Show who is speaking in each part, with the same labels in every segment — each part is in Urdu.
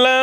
Speaker 1: ضالًا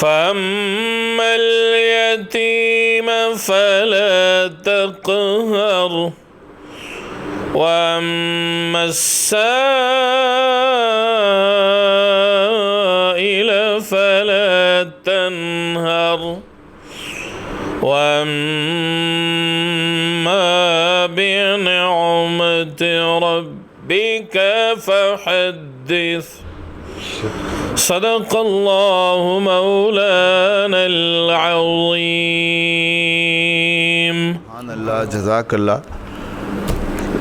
Speaker 1: فأما اليتيم فلا تقهر وأما السائل فلا تنهر وأما بنعمة ربك فحدث صدق اللہ مولانا العظیم۔
Speaker 2: سبحان اللہ جزاک اللہ۔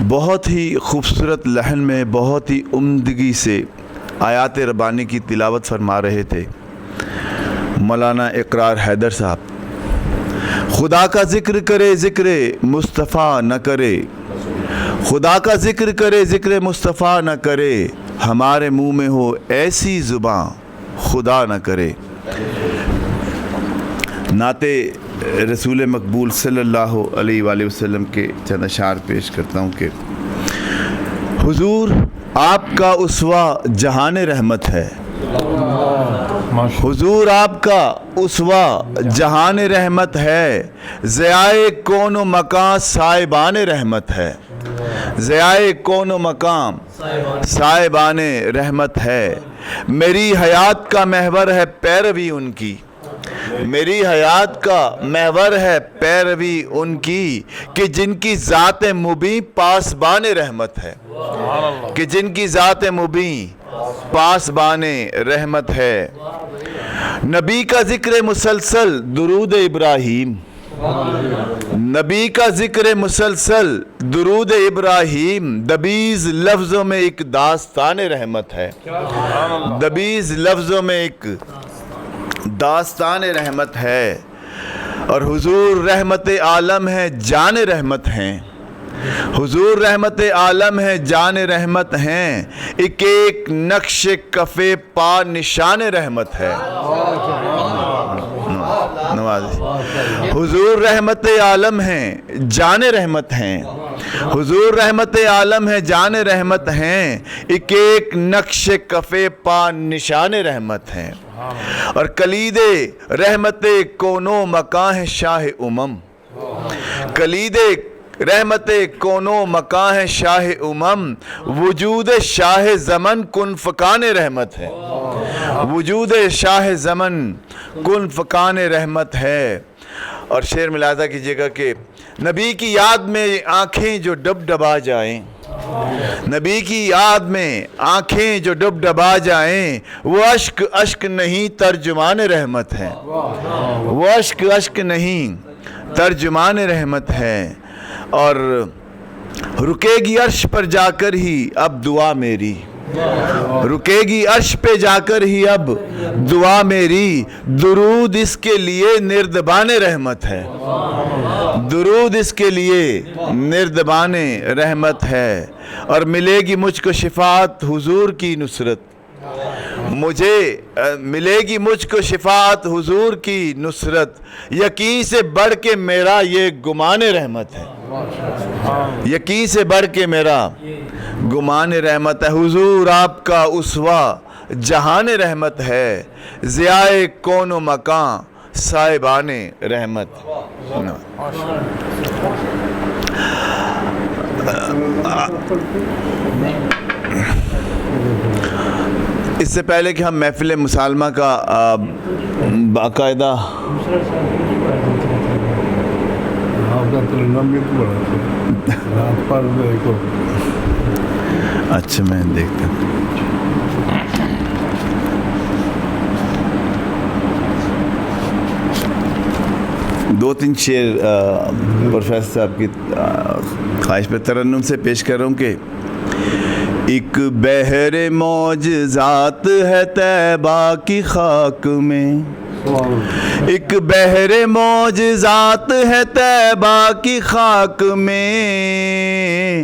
Speaker 2: بہت ہی خوبصورت لحن میں بہت ہی عمدگی سے آیات ربانی کی تلاوت فرما رہے تھے مولانا اقرار حیدر صاحب۔ خدا کا ذکر کرے ذکر مصطفیٰ نہ کرے، خدا کا ذکر کرے ذکر مصطفیٰ نہ کرے، ہمارے منہ میں ہو ایسی زباں خدا نہ کرے۔ نعت رسول مقبول صلی اللہ علیہ وآلہ وسلم کے چند اشعار پیش کرتا ہوں کہ حضور آپ کا اسوہ جہان رحمت ہے، حضور آپ کا اسوہ جہان رحمت ہے، ضیائے کون و مکان صاحبان رحمت ہے، ضیائے کون و مقام صاحبان رحمت ہے، میری حیات کا محور ہے پیروی ان کی، میری حیات کا محور ہے پیروی ان کی کہ جن کی ذات مبیں پاسبان رحمت ہے، کہ جن کی ذات مبیں پاسبان رحمت ہے۔ نبی کا ذکر مسلسل درود ابراہیم، نبی کا ذکر مسلسل درود ابراہیم، دبیز لفظوں میں ایک داستان رحمت ہے، دبیز لفظوں میں ایک داستان رحمت ہے۔ اور حضور رحمت عالم ہے، جان رحمت ہیں، حضور رحمت عالم ہے، جان رحمت ہیں، ایک ایک نقش کف پا نشان رحمت ہے۔ حضور رحمت عالم ہیں، جان رحمت ہیں، حضور رحمت عالم ہے، جان رحمت ہیں، ایک ایک نقش کف پا نشان رحمت ہیں۔ اور کلید رحمت کونو مکاں ہے شاہ امم، کلید رحمت کونو مکاں ہے شاہ امم، وجود شاہ زمن کن فکان رحمت ہے، وجود شاہ زمن کن فکان رحمت ہے۔ اور شعر ملاحظہ کیجیے گا کہ نبی کی یاد میں آنکھیں جو ڈب ڈبا جائیں، نبی کی یاد میں آنکھیں جو ڈب ڈبا جائیں، وہ اشک اشک نہیں ترجمان رحمت ہے، وہ اشک اشک نہیں ترجمان رحمت ہے۔ اور رکے گی عرش پر جا کر ہی اب دعا میری، رکے گی عرش پہ جا کر ہی اب دعا میری، درود اس کے لیے نردبان رحمت ہے، درود اس کے لیے نردبان رحمت ہے۔ اور ملے گی مجھ کو شفاعت حضور کی نصرت، مجھے ملے گی مجھ کو شفاعت حضور کی نصرت، یقین سے بڑھ کے میرا یہ گمان رحمت ہے، یقین سے بڑھ کے میرا گمان رحمت ہے۔ حضور آپ کا اسوہ جہان رحمت ہے، ضیاء کون و مکان صاحبان رحمت۔ اس سے پہلے کہ ہم محفل مسالمہ کا باقاعدہ اچھا میں دیکھتا ہوں، دو تین شعر پروفیسر صاحب کی خواہش پہ ترنم سے پیش کر رہا ہوں کہ ایک بحر معجزات ہے طیبہ کی خاک میں، ایک بحر معجزات ہے طیبہ کی خاک میں،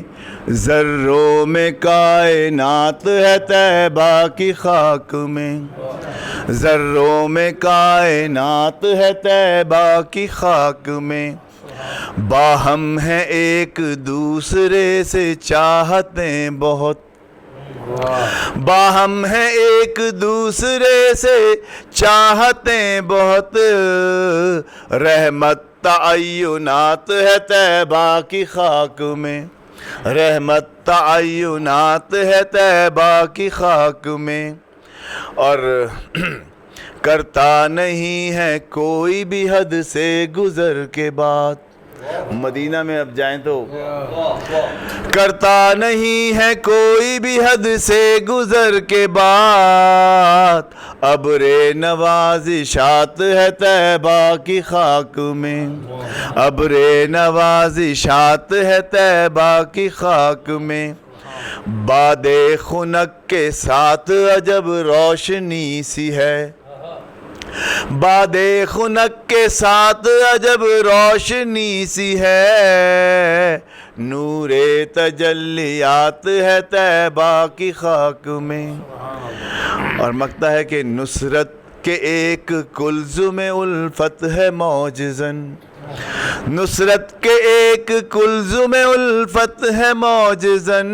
Speaker 2: ذروں میں کائنات ہے طیبہ کی خاک میں، ذروں میں کائنات ہے طیبہ کی خاک میں، باہم ہیں ایک دوسرے سے چاہتے بہت، باہم ہیں ایک دوسرے سے چاہتے بہت، رحمت تعینات ہے طیبہ کی خاک میں، رحمت تعینات ہے طیبہ کی خاک میں۔ اور کرتا نہیں ہے کوئی بھی حد سے گزر کے بعد، مدینہ میں اب جائیں تو کرتا نہیں ہے کوئی بھی حد سے گزر کے بعد، ابر نوازشات ہے طیبہ کی خاک میں، ابر نوازشات ہے طیبہ کی خاک میں، باد خنک کے ساتھ عجب روشنی سی ہے، باد خنک کے ساتھ عجب روشنی سی ہے، نور تجلیات ہے طیبہ کی خاک میں۔ اور مکتا ہے کہ نصرت کے ایک کلزم الفت ہے معجزن، نصرت کے ایک کلزم الفت ہے معجزن،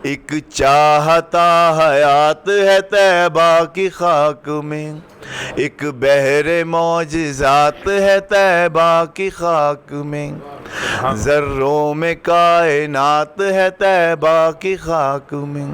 Speaker 2: ایک چاہتا حیات ہے طیبہ کی خاک میں، ایک بحر معجزات ہے طیبہ کی خاک میں، ذروں میں کائنات ہے طیبہ کی خاک میں۔